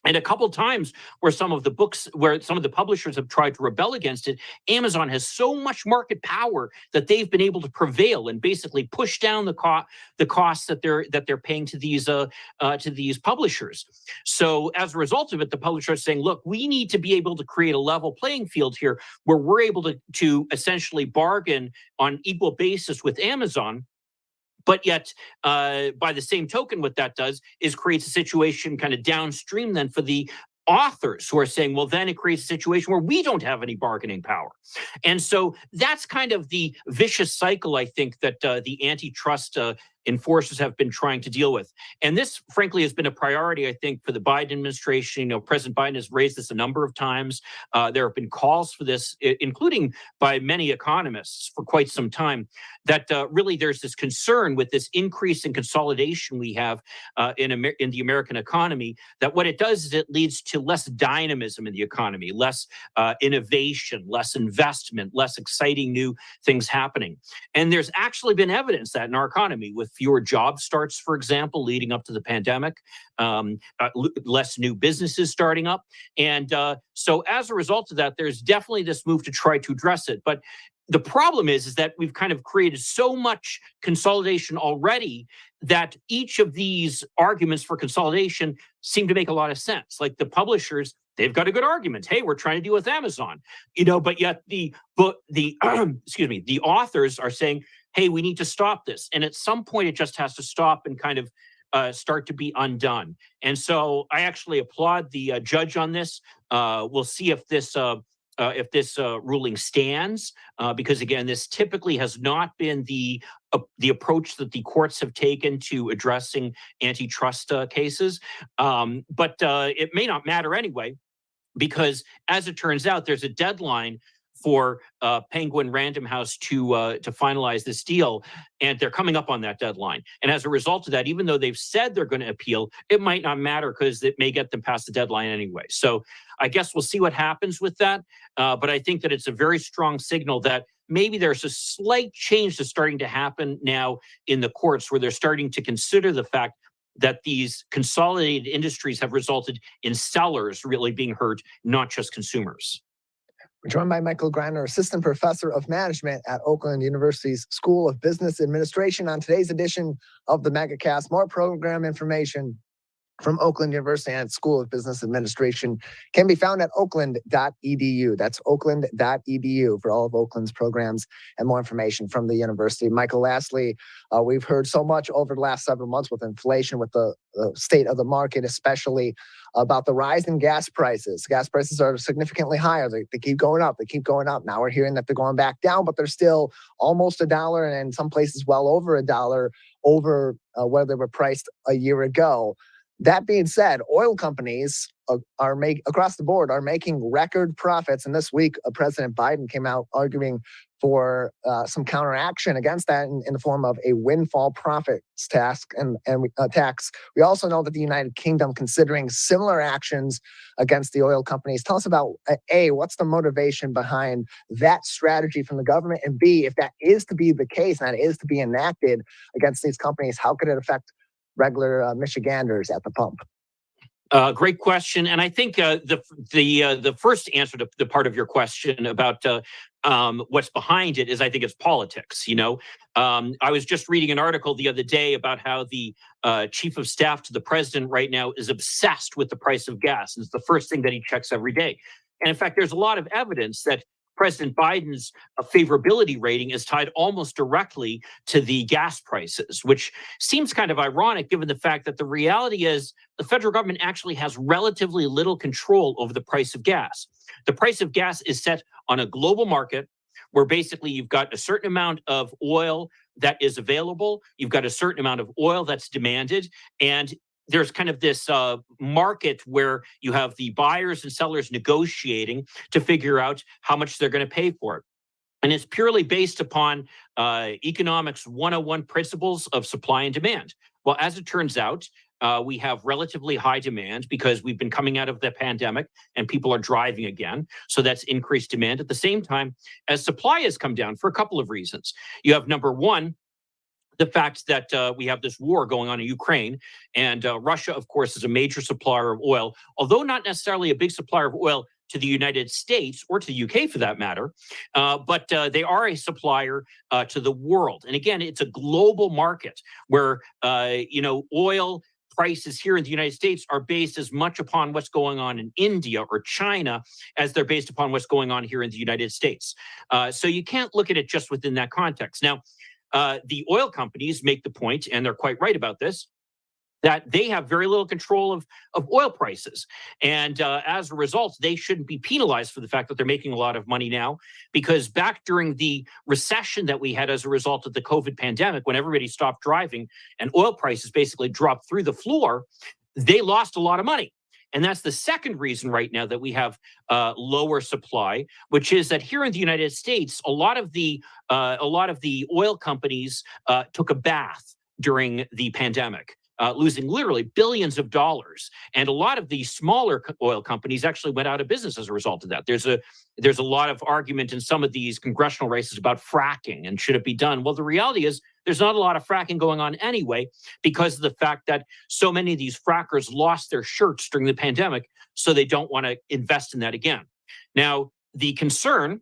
And a couple times where some of the publishers have tried to rebel against it, Amazon has so much market power that they've been able to prevail and basically push down the costs that they're paying to these publishers. So as a result of it, the publisher is saying, look, we need to be able to create a level playing field here where we're able to essentially bargain on equal basis with Amazon. But yet, by the same token, what that does is creates a situation kind of downstream then for the authors who are saying, well, then it creates a situation where we don't have any bargaining power. And so that's kind of the vicious cycle, I think, that the antitrust enforcers have been trying to deal with. And this, frankly, has been a priority, I think, for the Biden administration. You know, President Biden has raised this a number of times. There have been calls for this, including by many economists for quite some time, that really there's this concern with this increase in consolidation we have in the American economy, that what it does is it leads to less dynamism in the economy, less innovation, less investment, less exciting new things happening. And there's actually been evidence that in our economy, with fewer job starts, for example, leading up to the pandemic, less new businesses starting up. And so as a result of that, there's definitely this move to try to address it. But the problem is that we've kind of created so much consolidation already that each of these arguments for consolidation seem to make a lot of sense. Like the publishers, they've got a good argument. Hey, we're trying to deal with Amazon, you know, but yet the excuse me, the authors are saying, hey, we need to stop this. And at some point it just has to stop and kind of start to be undone. And so I actually applaud the judge on this. We'll see if this ruling stands, because again, this typically has not been the approach that the courts have taken to addressing antitrust cases. But it may not matter anyway, because as it turns out, there's a deadline for Penguin Random House to finalize this deal, and they're coming up on that deadline. And as a result of that, even though they've said they're going to appeal, it might not matter because it may get them past the deadline anyway. So I guess we'll see what happens with that. But I think that it's a very strong signal that maybe there's a slight change that's starting to happen now in the courts, where they're starting to consider the fact that these consolidated industries have resulted in sellers really being hurt, not just consumers. We're joined by Michael Greiner, Assistant Professor of Management at Oakland University's School of Business Administration, on today's edition of the Megacast. More program information from Oakland University and School of Business Administration can be found at oakland.edu. That's oakland.edu for all of Oakland's programs and more information from the university. Michael, lastly, we've heard so much over the last several months with inflation, with the state of the market, especially about the rise in gas prices. Gas prices are significantly higher. They keep going up. They keep going up. Now we're hearing that they're going back down, but they're still almost $1, and in some places well over $1 over where they were priced a year ago. That being said, oil companies across the board are making record profits. And this week, President Biden came out arguing for some counteraction against that in the form of a windfall profits tax. We also know that the United Kingdom considering similar actions against the oil companies. Tell us about A, what's the motivation behind that strategy from the government? And B, if that is to be the case and that is to be enacted against these companies, how could it affect regular Michiganders at the pump? Great question, and I think the first answer to the part of your question about what's behind it is, I think it's politics. You know, I was just reading an article the other day about how the chief of staff to the president right now is obsessed with the price of gas. It's the first thing that he checks every day, and in fact, there's a lot of evidence that President Biden's favorability rating is tied almost directly to the gas prices, which seems kind of ironic given the fact that the reality is the federal government actually has relatively little control over the price of gas. The price of gas is set on a global market where basically you've got a certain amount of oil that is available, you've got a certain amount of oil that's demanded, and there's kind of this market where you have the buyers and sellers negotiating to figure out how much they're going to pay for it. And it's purely based upon economics 101 principles of supply and demand. Well, as it turns out, we have relatively high demand because we've been coming out of the pandemic and people are driving again. So that's increased demand. At the same time, as supply has come down for a couple of reasons. You have number one, the fact that we have this war going on in Ukraine, and Russia, of course, is a major supplier of oil, although not necessarily a big supplier of oil to the United States or to the UK for that matter, but they are a supplier to the world. And again, it's a global market where, oil prices here in the United States are based as much upon what's going on in India or China as they're based upon what's going on here in the United States. So you can't look at it just within that context. Now, the oil companies make the point, and they're quite right about this, that they have very little control of oil prices. And as a result, they shouldn't be penalized for the fact that they're making a lot of money now, because back during the recession that we had as a result of the COVID pandemic, when everybody stopped driving and oil prices basically dropped through the floor, they lost a lot of money. And that's the second reason right now that we have lower supply, which is that here in the United States, a lot of the oil companies took a bath during the pandemic, losing literally billions of dollars. And a lot of the smaller oil companies actually went out of business as a result of that. There's a lot of argument in some of these congressional races about fracking and should it be done. Well, the reality is there's not a lot of fracking going on anyway, because of the fact that so many of these frackers lost their shirts during the pandemic, so they don't want to invest in that again. Now, the concern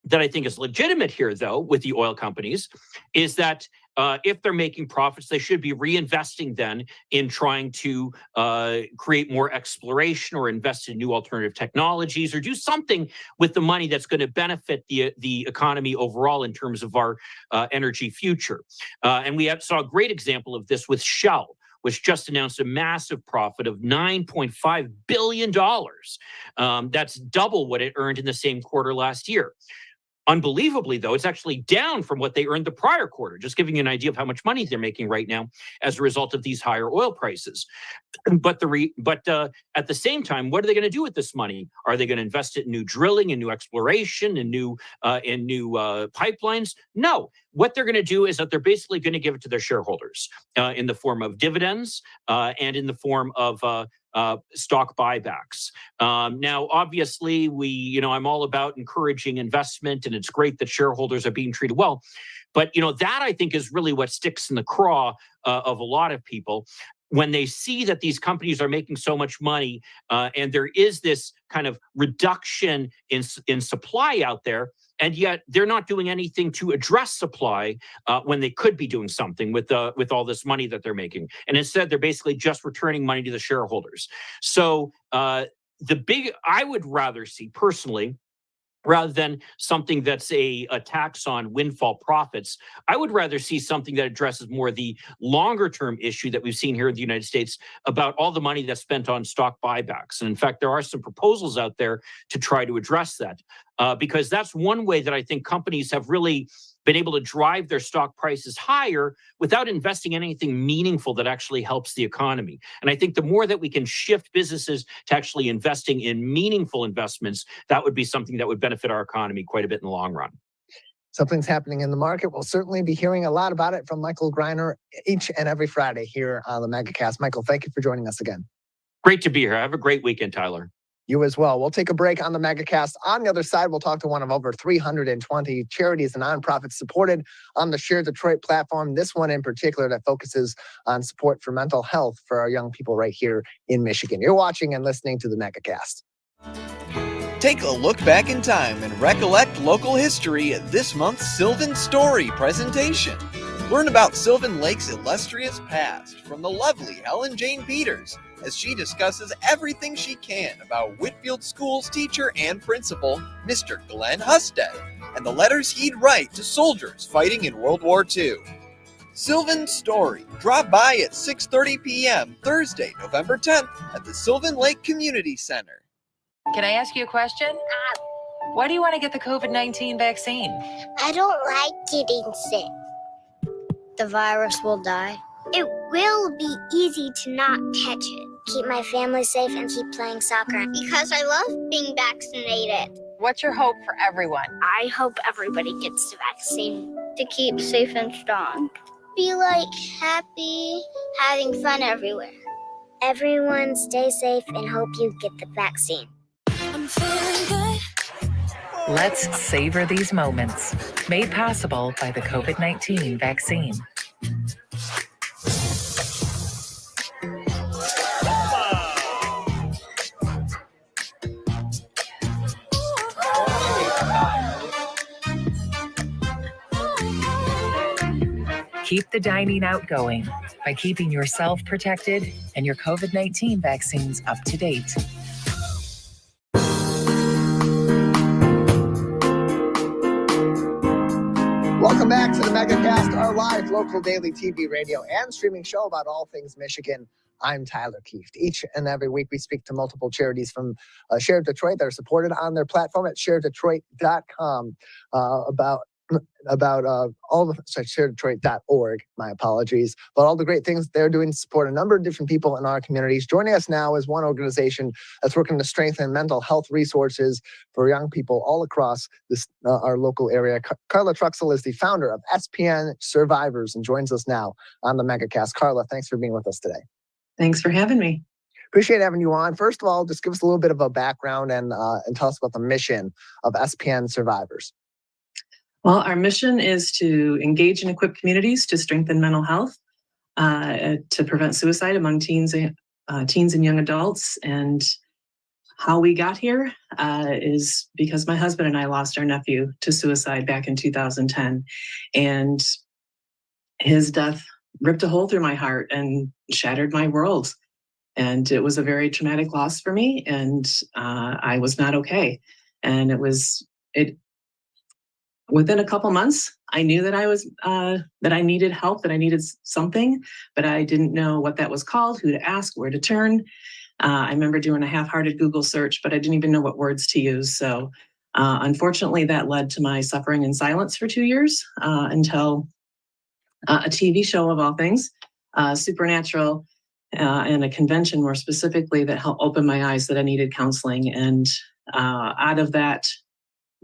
that I think is legitimate here, though, with the oil companies is that if they're making profits, they should be reinvesting then in trying to create more exploration or invest in new alternative technologies or do something with the money that's going to benefit the economy overall in terms of our energy future. And we saw a great example of this with Shell, which just announced a massive profit of $9.5 billion. That's double what it earned in the same quarter last year. Unbelievably, though, it's actually down from what they earned the prior quarter, just giving you an idea of how much money they're making right now as a result of these higher oil prices. But at the same time, what are they going to do with this money? Are they going to invest it in new drilling and new exploration and new pipelines? No. What they're going to do is that they're basically going to give it to their shareholders in the form of dividends and in the form of stock buybacks. Now, obviously, I'm all about encouraging investment, and it's great that shareholders are being treated well. But, that I think is really what sticks in the craw of a lot of people when they see that these companies are making so much money and there is this kind of reduction in supply out there. And yet they're not doing anything to address supply when they could be doing something with all this money that they're making. And instead, they're basically just returning money to the shareholders. So I would rather see personally, rather than something that's a tax on windfall profits, I would rather see something that addresses more the longer term issue that we've seen here in the United States about all the money that's spent on stock buybacks. And in fact, there are some proposals out there to try to address that, because that's one way that I think companies have really been able to drive their stock prices higher without investing in anything meaningful that actually helps the economy. And I think the more that we can shift businesses to actually investing in meaningful investments, that would be something that would benefit our economy quite a bit in the long run. Something's happening in the market. We'll certainly be hearing a lot about it from Michael Greiner each and every Friday here on the Megacast. Michael, thank you for joining us again. Great to be here. Have a great weekend, Tyler. You as well. We'll take a break on the Megacast. On the other side, we'll talk to one of over 320 charities and nonprofits supported on the Share Detroit platform. This one in particular that focuses on support for mental health for our young people right here in Michigan. You're watching and listening to the Megacast. Take a look back in time and recollect local history at this month's Sylvan Story presentation. Learn about Sylvan Lake's illustrious past from the lovely Helen Jane Peters as she discusses everything she can about Whitfield School's teacher and principal, Mr. Glenn Husted, and the letters he'd write to soldiers fighting in World War II. Sylvan Story. Drop by at 6:30 p.m. Thursday, November 10th at the Sylvan Lake Community Center. Can I ask you a question? Why do you want to get the COVID-19 vaccine? I don't like getting sick. The virus will die. It will be easy to not catch it. Keep my family safe and keep playing soccer. Because I love being vaccinated. What's your hope for everyone? I hope everybody gets the vaccine to keep safe and strong. Be happy, having fun everywhere. Everyone stay safe and hope you get the vaccine. I'm feeling good. Let's savor these moments. Made possible by the COVID-19 vaccine. Keep the dining out going by keeping yourself protected and your COVID-19 vaccines up to date. Welcome back to the Megacast, our your live local daily TV, radio, and streaming show about all things Michigan. I'm Tyler Kieft. Each and every week, we speak to multiple charities from Share of Detroit that are supported on their platform at sharedetroit.com about all the sharedetroit.org, my apologies, but all the great things they're doing to support a number of different people in our communities. Joining us now is one organization that's working to strengthen mental health resources for young people all across this our local area. Carla Truxell is the founder of SPN Survivors and joins us now on the Megacast. Carla, thanks for being with us today. Thanks for having me. Appreciate having you on. First of all, just give us a little bit of a background and tell us about the mission of SPN Survivors. Well, our mission is to engage and equip communities to strengthen mental health, to prevent suicide among teens and young adults. And how we got here is because my husband and I lost our nephew to suicide back in 2010. And his death ripped a hole through my heart and shattered my world. And it was a very traumatic loss for me. And I was not okay. And within a couple months, I knew that I needed help, that I needed something, but I didn't know what that was called, who to ask, where to turn. I remember doing a half-hearted Google search, but I didn't even know what words to use. So unfortunately, that led to my suffering in silence for 2 years until a TV show of all things, Supernatural, and a convention more specifically that helped open my eyes that I needed counseling. And out of that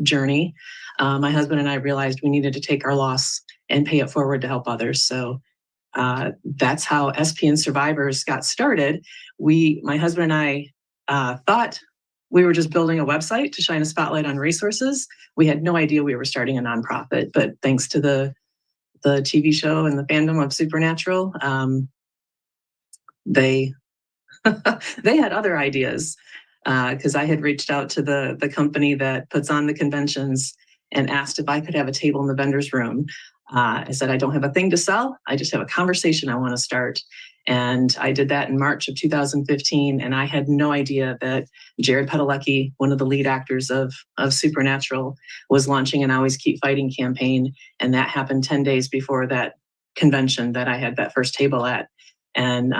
journey, my husband and I realized we needed to take our loss and pay it forward to help others. So that's how SPN Survivors got started. My husband and I thought we were just building a website to shine a spotlight on resources. We had no idea we were starting a nonprofit, but thanks to the TV show and the fandom of Supernatural, they had other ideas. Because I had reached out to the company that puts on the conventions and asked if I could have a table in the vendor's room. I said, I don't have a thing to sell. I just have a conversation I want to start. And I did that in March of 2015. And I had no idea that Jared Padalecki, one of the lead actors of Supernatural, was launching an Always Keep Fighting campaign. And that happened 10 days before that convention that I had that first table at. And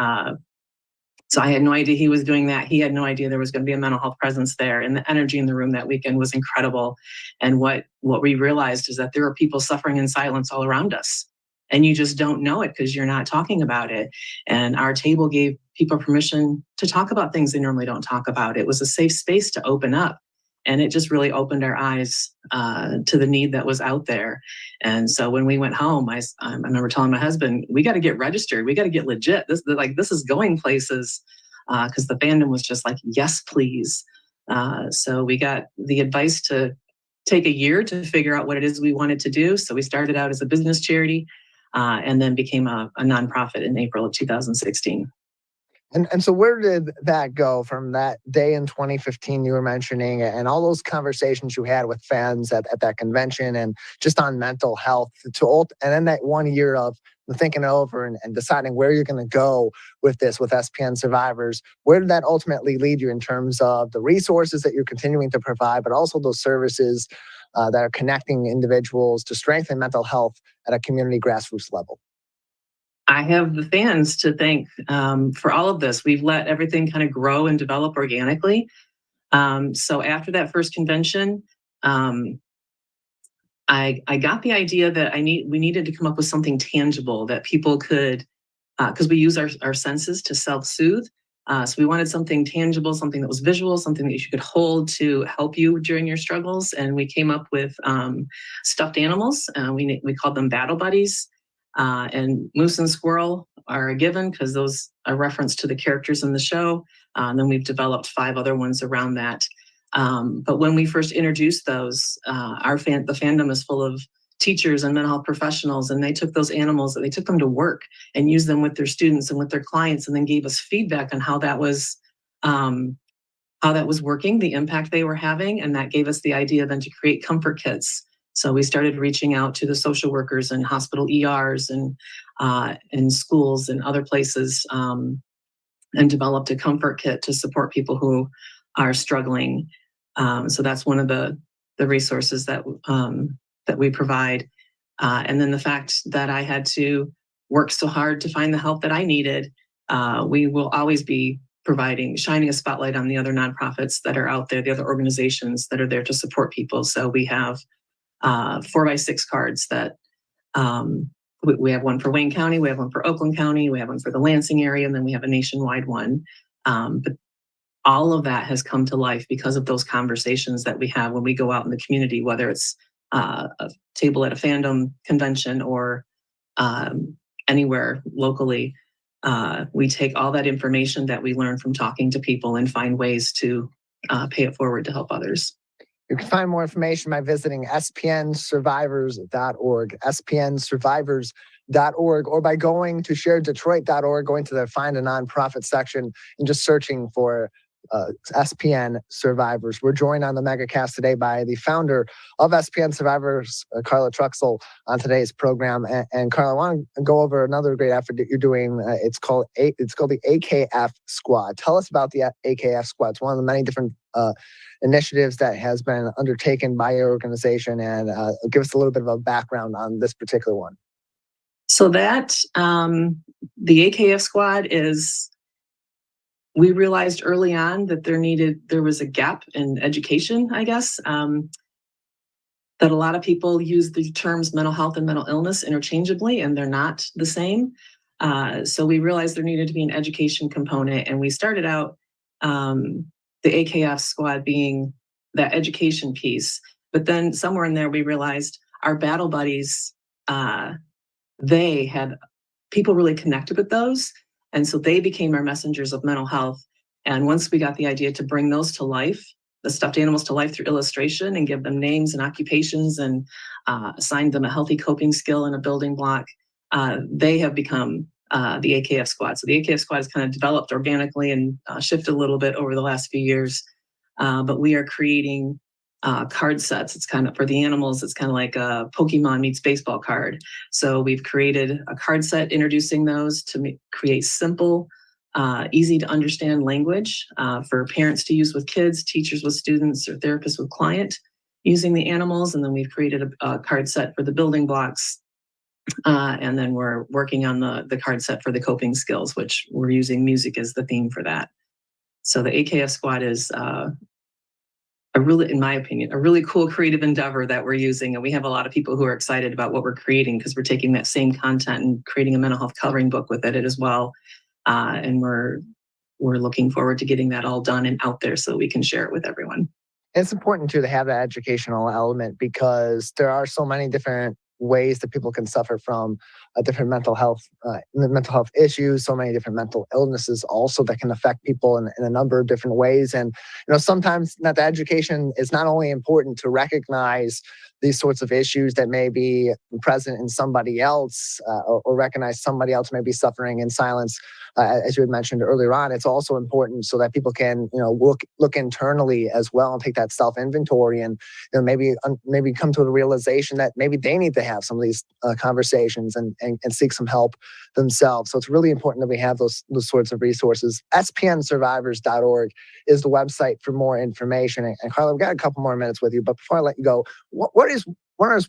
so I had no idea he was doing that. He had no idea there was going to be a mental health presence there. And the energy in the room that weekend was incredible. And what we realized is that there are people suffering in silence all around us. And you just don't know it because you're not talking about it. And our table gave people permission to talk about things they normally don't talk about. It was a safe space to open up. And it just really opened our eyes to the need that was out there. And so when we went home, I remember telling my husband, we got to get registered. We got to get legit. This is going places, because the fandom was just like, yes, please. So we got the advice to take a year to figure out what it is we wanted to do. So we started out as a business charity and then became a nonprofit in April of 2016. And so where did that go from that day in 2015 you were mentioning and all those conversations you had with fans at that convention and just on mental health and then that 1 year of thinking over and deciding where you're going to go with this, with SPN Survivors, where did that ultimately lead you in terms of the resources that you're continuing to provide, but also those services that are connecting individuals to strengthen mental health at a community grassroots level? I have the fans to thank for all of this. We've let everything kind of grow and develop organically. So after that first convention, I got the idea that we needed to come up with something tangible that people could, because we use our senses to self-soothe. So we wanted something tangible, something that was visual, something that you could hold to help you during your struggles. And we came up with stuffed animals. We called them battle buddies. And moose and squirrel are a given because those are reference to the characters in the show. And then we've developed 5 other ones around that. But when we first introduced those, the fandom is full of teachers and mental health professionals, and they took those animals, they took them to work and used them with their students and with their clients, and then gave us feedback on how that was working, the impact they were having, and that gave us the idea then to create comfort kits. So we started reaching out to the social workers and hospital ERs and schools and other places, and developed a comfort kit to support people who are struggling. So that's one of the resources that we provide. And then the fact that I had to work so hard to find the help that I needed, we will always be shining a spotlight on the other nonprofits that are out there, the other organizations that are there to support people. So we have 4x6 cards that we have one for Wayne County, we have one for Oakland County, we have one for the Lansing area, and then we have a nationwide one. But all of that has come to life because of those conversations that we have when we go out in the community, whether it's a table at a fandom convention or anywhere locally. We take all that information that we learn from talking to people and find ways to pay it forward to help others. You can find more information by visiting spnsurvivors.org, spnsurvivors.org, or by going to sharedetroit.org, going to the Find a Nonprofit section and just searching for SPN Survivors. We're joined on the Megacast today by the founder of SPN Survivors, Carla Truxell, on today's program. And Carla, I want to go over another great effort that you're doing. It's called the AKF Squad. Tell us about the AKF Squad. It's one of the many different initiatives that has been undertaken by your organization, and give us a little bit of a background on this particular one. So that the AKF Squad is, we realized early on that there was a gap in education, I guess, that a lot of people use the terms mental health and mental illness interchangeably, and they're not the same. So we realized there needed to be an education component, and we started out the AKF Squad being that education piece. But then somewhere in there, we realized our battle buddies, they had people really connected with those. And so they became our messengers of mental health. And once we got the idea to bring those to life, the stuffed animals to life through illustration, and give them names and occupations, and assign them a healthy coping skill and a building block, they have become the AKF Squad. So the AKF Squad has kind of developed organically and shifted a little bit over the last few years. But we are creating card sets. It's kind of, for the animals, it's kind of like a Pokemon meets baseball card. So we've created a card set introducing those to create simple, easy to understand language for parents to use with kids, teachers with students, or therapists with client using the animals. And then we've created a card set for the building blocks. And then we're working on the card set for the coping skills, which we're using music as the theme for that. So the AKF Squad is in my opinion, a really cool creative endeavor that we're using. And we have a lot of people who are excited about what we're creating, because we're taking that same content and creating a mental health coloring book with it as well. And we're looking forward to getting that all done and out there so we can share it with everyone. It's important too to have that educational element, because there are so many different ways that people can suffer from different mental health issues, so many different mental illnesses also that can affect people in a number of different ways. And sometimes that the education is not only important to recognize these sorts of issues that may be present in somebody else, or recognize somebody else may be suffering in silence, as you had mentioned earlier on. It's also important so that people can look internally as well and take that self-inventory, and maybe come to the realization that maybe they need to have some of these conversations and seek some help themselves. So it's really important that we have those sorts of resources. spnsurvivors.org is the website for more information. And Carla, we've got a couple more minutes with you, but before I let you go, what is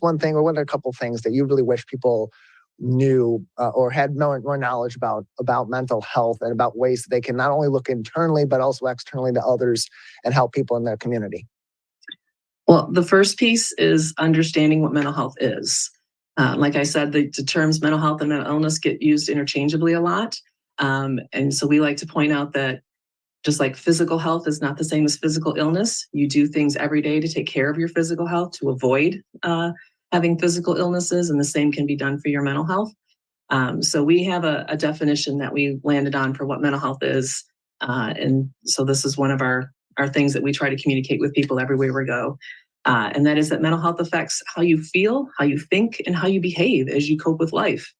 one thing, or what are a couple things that you really wish people knew or had more knowledge about mental health, and about ways that they can not only look internally but also externally to others and help people in their community? Well, the first piece is understanding what mental health is. Like I said, the terms mental health and mental illness get used interchangeably a lot. And so we like to point out that just like physical health is not the same as physical illness, you do things every day to take care of your physical health, to avoid having physical illnesses, and the same can be done for your mental health. So we have a definition that we landed on for what mental health is. And so this is one of our things that we try to communicate with people everywhere we go. And that is that mental health affects how you feel, how you think, and how you behave as you cope with life.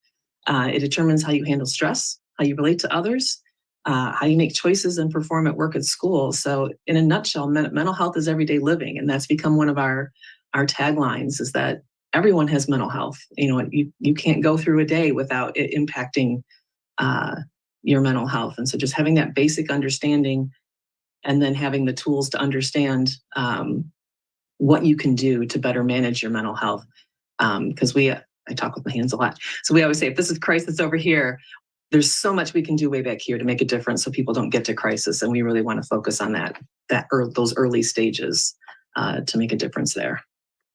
It determines how you handle stress, how you relate to others, how you make choices and perform at work, at school. So in a nutshell, mental health is everyday living. And that's become one of our taglines, is that everyone has mental health. You can't go through a day without it impacting your mental health. And so just having that basic understanding, and then having the tools to understand what you can do to better manage your mental health. Because I I talk with my hands a lot. So we always say, if this is crisis over here, there's so much we can do way back here to make a difference so people don't get to crisis. And we really want to focus on those early stages to make a difference there.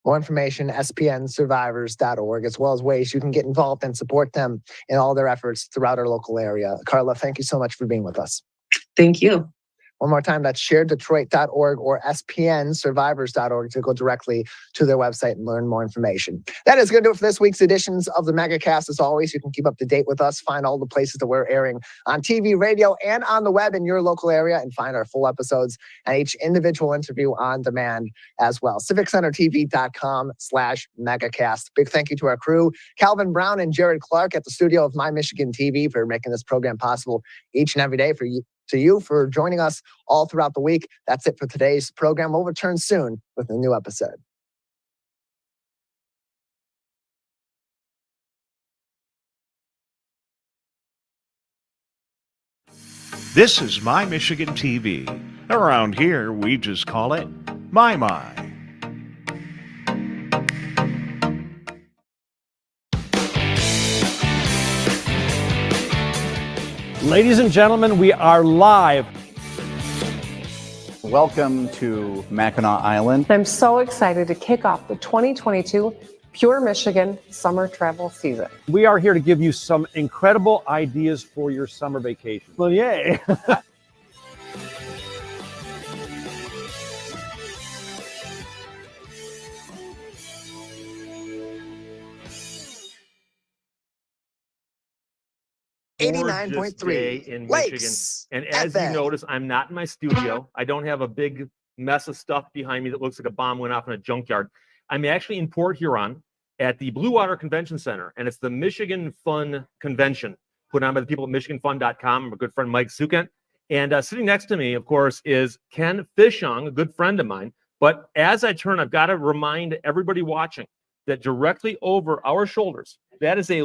More information, spnsurvivors.org, as well as ways you can get involved and support them in all their efforts throughout our local area. Carla, thank you so much for being with us. Thank you. One more time, that's sharedetroit.org or spnsurvivors.org to go directly to their website and learn more information. That is going to do it for this week's editions of the Megacast. As always, you can keep up to date with us, find all the places that we're airing on TV, radio, and on the web in your local area, and find our full episodes and each individual interview on demand as well. civiccentertv.com/megacast. Big thank you to our crew, Calvin Brown and Jared Clark at the studio of My Michigan TV, for making this program possible each and every day, to you for joining us all throughout the week. That's it for today's program. We'll return soon with a new episode. This is My Michigan TV. Around here, we just call it My. Ladies and gentlemen, we are live. Welcome to Mackinac Island. I'm so excited to kick off the 2022 Pure Michigan summer travel season. We are here to give you some incredible ideas for your summer vacation. Well, yay. $89.3 in Lakes Michigan. And as FM. you notice, I'm not in my studio. I don't have a big mess of stuff behind me that looks like a bomb went off in a junkyard. I'm actually in Port Huron at the Blue Water Convention Center, and it's the Michigan Fun Convention put on by the people at MichiganFun.com. My good friend Mike Sukent. And sitting next to me, of course, is Ken Fishong, a good friend of mine. But as I turn, I've got to remind everybody watching that directly over our shoulders, that is a